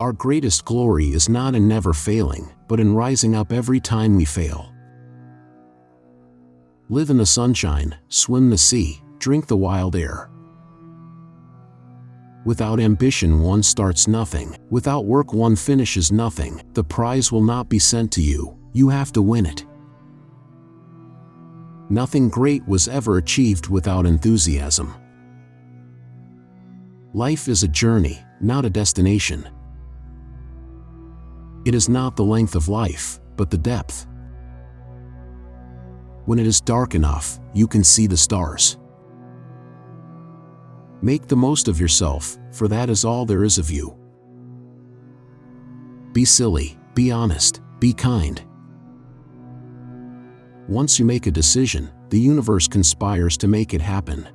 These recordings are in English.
Our greatest glory is not in never failing, but in rising up every time we fail. Live in the sunshine, swim the sea, drink the wild air. Without ambition one starts nothing, without work one finishes nothing. The prize will not be sent to you, you have to win it. Nothing great was ever achieved without enthusiasm. Life is a journey, not a destination. It is not the length of life, but the depth. When it is dark enough, you can see the stars. Make the most of yourself, for that is all there is of you. Be silly, be honest, be kind. Once you make a decision, the universe conspires to make it happen.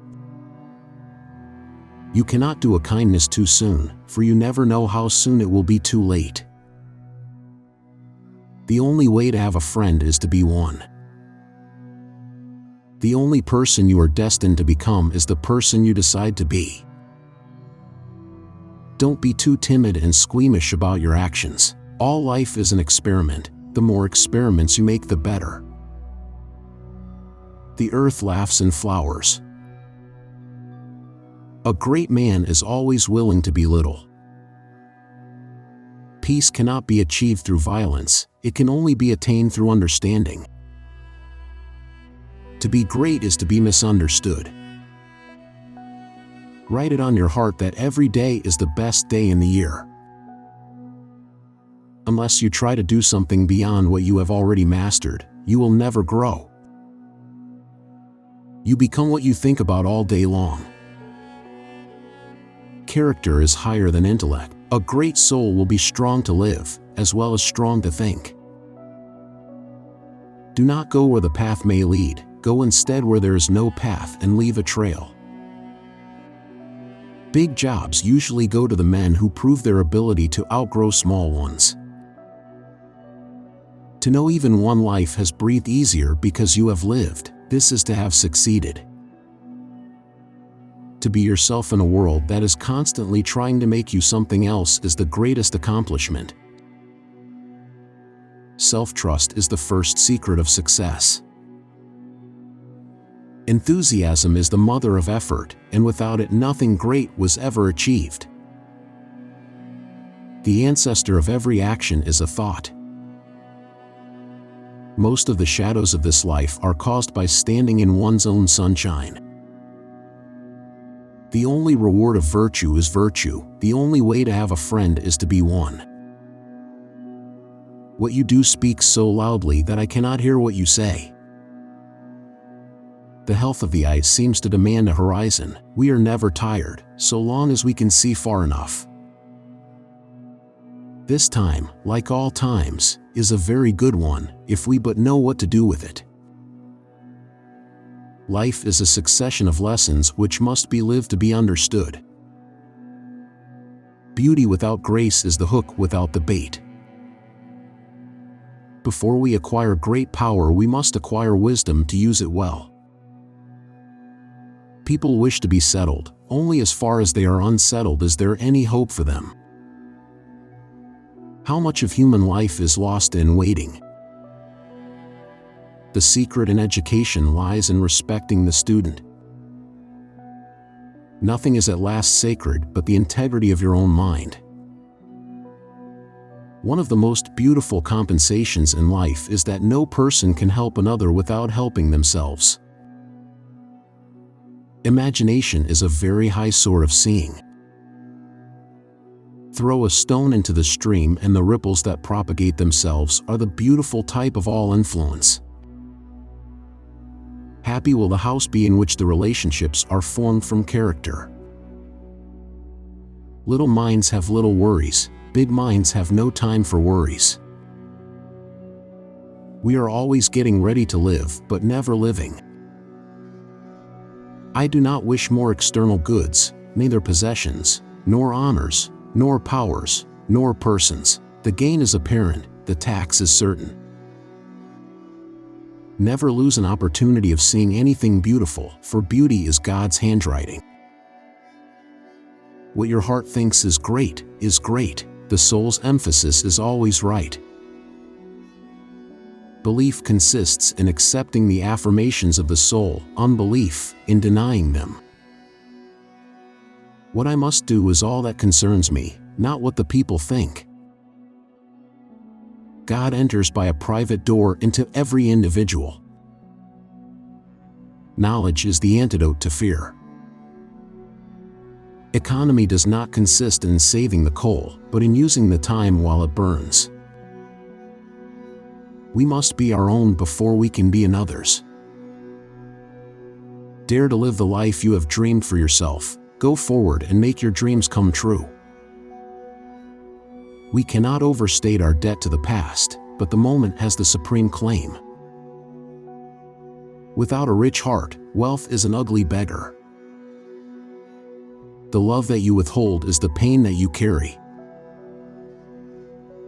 You cannot do a kindness too soon, for you never know how soon it will be too late. The only way to have a friend is to be one. The only person you are destined to become is the person you decide to be. Don't be too timid and squeamish about your actions. All life is an experiment. The more experiments you make, the better. The earth laughs and flowers. A great man is always willing to be little. Peace cannot be achieved through violence, it can only be attained through understanding. To be great is to be misunderstood. Write it on your heart that every day is the best day in the year. Unless you try to do something beyond what you have already mastered, you will never grow. You become what you think about all day long. Character is higher than intellect. A great soul will be strong to live, as well as strong to think. Do not go where the path may lead, go instead where there is no path and leave a trail. Big jobs usually go to the men who prove their ability to outgrow small ones. To know even one life has breathed easier because you have lived, this is to have succeeded. To be yourself in a world that is constantly trying to make you something else is the greatest accomplishment. Self-trust is the first secret of success. Enthusiasm is the mother of effort, and without it nothing great was ever achieved. The ancestor of every action is a thought. Most of the shadows of this life are caused by standing in one's own sunshine. The only reward of virtue is virtue. The only way to have a friend is to be one. What you do speaks so loudly that I cannot hear what you say. The health of the eye seems to demand a horizon. We are never tired, so long as we can see far enough. This time, like all times, is a very good one, if we but know what to do with it. Life is a succession of lessons which must be lived to be understood. Beauty without grace is the hook without the bait. Before we acquire great power, we must acquire wisdom to use it well. People wish to be settled, only as far as they are unsettled is there any hope for them. How much of human life is lost in waiting? The secret in education lies in respecting the student. Nothing is at last sacred but the integrity of your own mind. One of the most beautiful compensations in life is that no person can help another without helping themselves. Imagination is a very high sort of seeing. Throw a stone into the stream and the ripples that propagate themselves are the beautiful type of all influence. Happy will the house be in which the relationships are formed from character. Little minds have little worries, big minds have no time for worries. We are always getting ready to live, but never living. I do not wish more external goods, neither possessions, nor honors, nor powers, nor persons. The gain is apparent, the tax is certain. Never lose an opportunity of seeing anything beautiful, for beauty is God's handwriting. What your heart thinks is great, The soul's emphasis is always right. Belief consists in accepting the affirmations of the soul, unbelief in denying them. What I must do is all that concerns me, not what the people think. God enters by a private door into every individual. Knowledge is the antidote to fear. Economy does not consist in saving the coal, but in using the time while it burns. We must be our own before we can be another's. Dare to live the life you have dreamed for yourself. Go forward and make your dreams come true. We cannot overstate our debt to the past, but the moment has the supreme claim. Without a rich heart, wealth is an ugly beggar. The love that you withhold is the pain that you carry.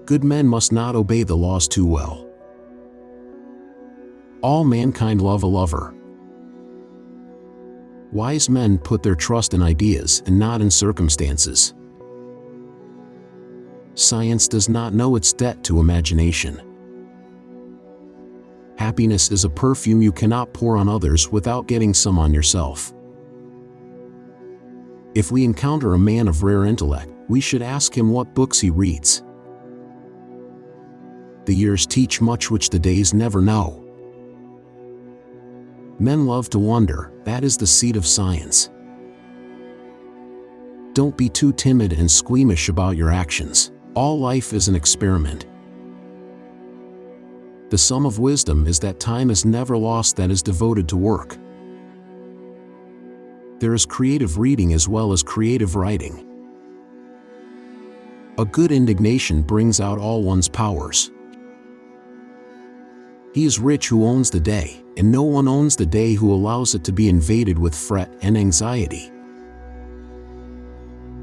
Good men must not obey the laws too well. All mankind love a lover. Wise men put their trust in ideas and not in circumstances. Science does not know its debt to imagination. Happiness is a perfume you cannot pour on others without getting some on yourself. If we encounter a man of rare intellect, we should ask him what books he reads. The years teach much which the days never know. Men love to wonder, that is the seed of science. Don't be too timid and squeamish about your actions. All life is an experiment. The sum of wisdom is that time is never lost that is devoted to work. There is creative reading as well as creative writing. A good indignation brings out all one's powers. He is rich who owns the day, and no one owns the day who allows it to be invaded with fret and anxiety.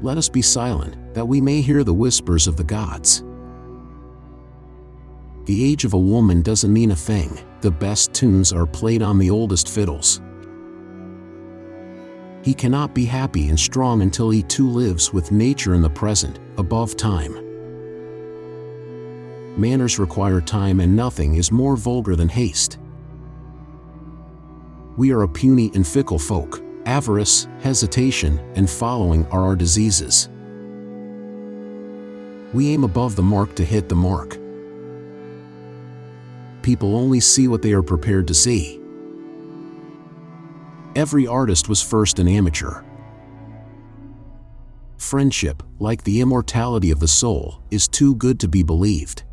Let us be silent, that we may hear the whispers of the gods. The age of a woman doesn't mean a thing. The best tunes are played on the oldest fiddles. He cannot be happy and strong until he too lives with nature in the present, above time. Manners require time, and nothing is more vulgar than haste. We are a puny and fickle folk. Avarice, hesitation, and following are our diseases. We aim above the mark to hit the mark. People only see what they are prepared to see. Every artist was first an amateur. Friendship, like the immortality of the soul, is too good to be believed.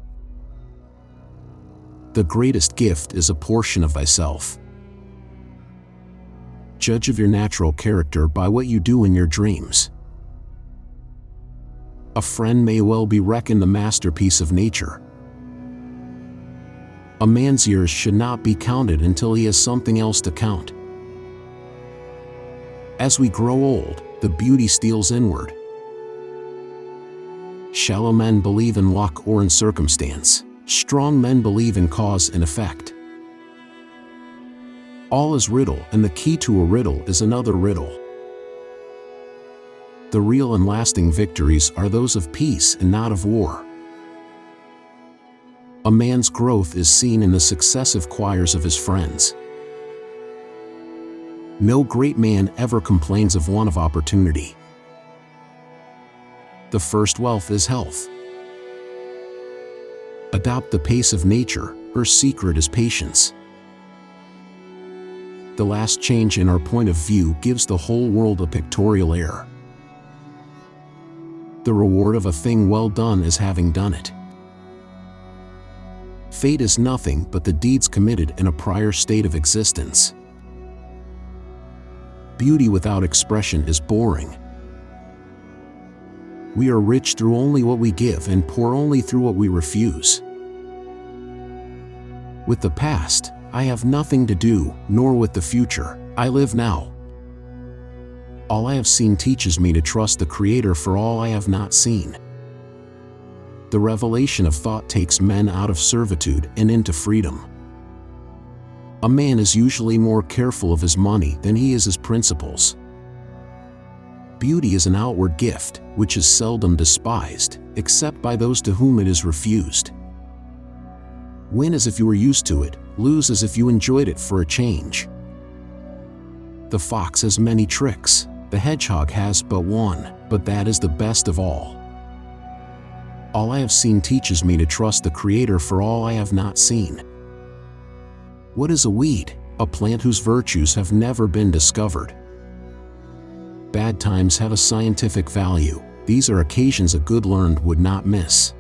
The greatest gift is a portion of thyself. Judge of your natural character by what you do in your dreams. A friend may well be reckoned the masterpiece of nature. A man's years should not be counted until he has something else to count. As we grow old, the beauty steals inward. Shallow men believe in luck or in circumstance. Strong men believe in cause and effect. All is riddle, and the key to a riddle is another riddle. The real and lasting victories are those of peace and not of war. A man's growth is seen in the successive choirs of his friends. No great man ever complains of want of opportunity. The first wealth is health. Adopt the pace of nature, her secret is patience. The last change in our point of view gives the whole world a pictorial air. The reward of a thing well done is having done it. Fate is nothing but the deeds committed in a prior state of existence. Beauty without expression is boring. We are rich through only what we give and poor only through what we refuse. With the past, I have nothing to do, nor with the future. I live now. All I have seen teaches me to trust the Creator for all I have not seen. The revelation of thought takes men out of servitude and into freedom. A man is usually more careful of his money than he is his principles. Beauty is an outward gift, which is seldom despised, except by those to whom it is refused. Win as if you were used to it, lose as if you enjoyed it for a change. The fox has many tricks, the hedgehog has but one, but that is the best of all. All I have seen teaches me to trust the Creator for all I have not seen. What is a weed? A plant whose virtues have never been discovered. Bad times have a scientific value. These are occasions a good learned would not miss.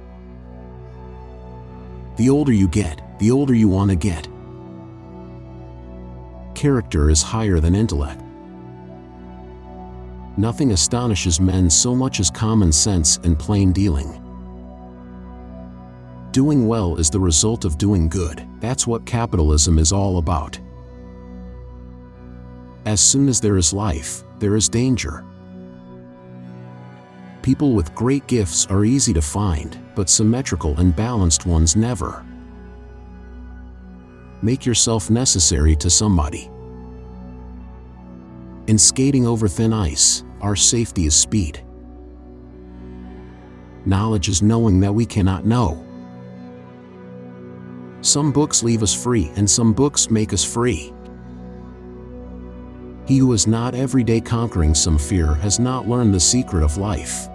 The older you get, the older you want to get. Character is higher than intellect. Nothing astonishes men so much as common sense and plain dealing. Doing well is the result of doing good. That's what capitalism is all about. As soon as there is life, there is danger. People with great gifts are easy to find, but symmetrical and balanced ones never. Make yourself necessary to somebody. In skating over thin ice, our safety is speed. Knowledge is knowing that we cannot know. Some books leave us free and some books make us free. He who is not every day conquering some fear has not learned the secret of life.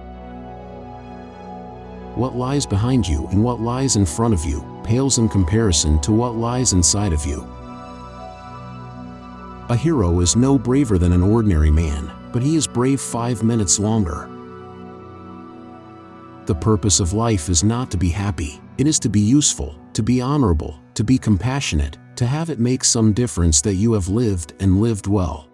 What lies behind you and what lies in front of you pales in comparison to what lies inside of you. A hero is no braver than an ordinary man, but he is brave 5 minutes longer. The purpose of life is not to be happy, it is to be useful, to be honorable, to be compassionate, to have it make some difference that you have lived and lived well.